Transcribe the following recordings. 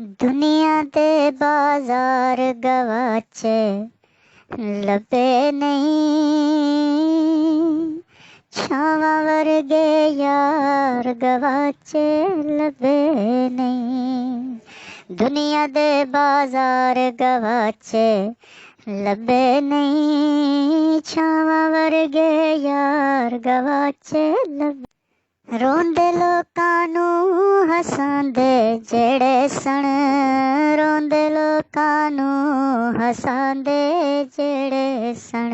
दुनिया दे बाजार गवाचे लबे नहीं, छावा वर्गे यार गवाचे लबे नहीं। दुनिया दे बाजार गवाचे लबे नहीं, छावा वर्गे यार गवाचे लबे। रोंदे लोकां नूं हसांदे जेड़े सन, रोंदे लोकां नूं हसांदे जेड़े सन।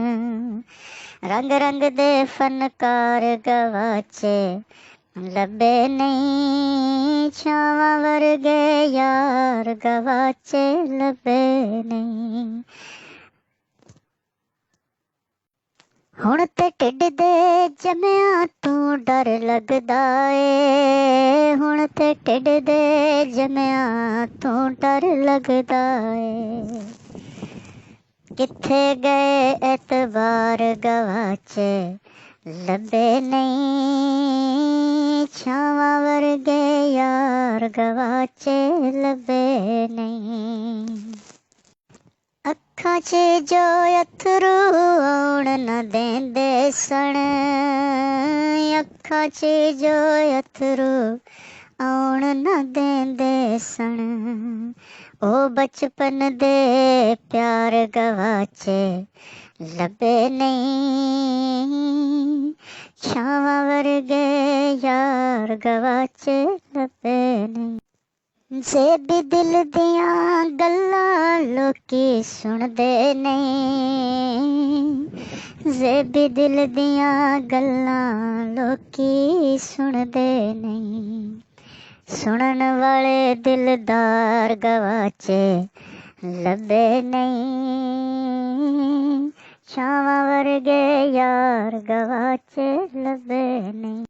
रंग रंग दे फनकार गवाचे लबे नहीं, छावां वर्गे यार गवाचे लबे नहीं। हुण ते ढिड दे जमिया तू डर लगदा ए, हुण ते ढिड दे जमिया तू डर लगदा ए। किथे गए एतबार गवाचे लबे नहीं, छावां वर्गे यार गवाचे लबे नहीं। अखां च जो अथरू आउण न देंदे सन, अखां च जो अथरू आउण न देंदे सन। ओ बचपन दे प्यार गवाचे लबे नहीं, छावां वर्गे यार गवाचे लबे नहीं। जेबी दिल दियां गल्लां लोकी सुनदे नहीं, जेबी दिल दियां गल्लां लोकी सुनदे नहीं। सुनन वाले दिलदार गवाचे लबे नहीं, छावां वर्गे यार गवाचे लबे नहीं।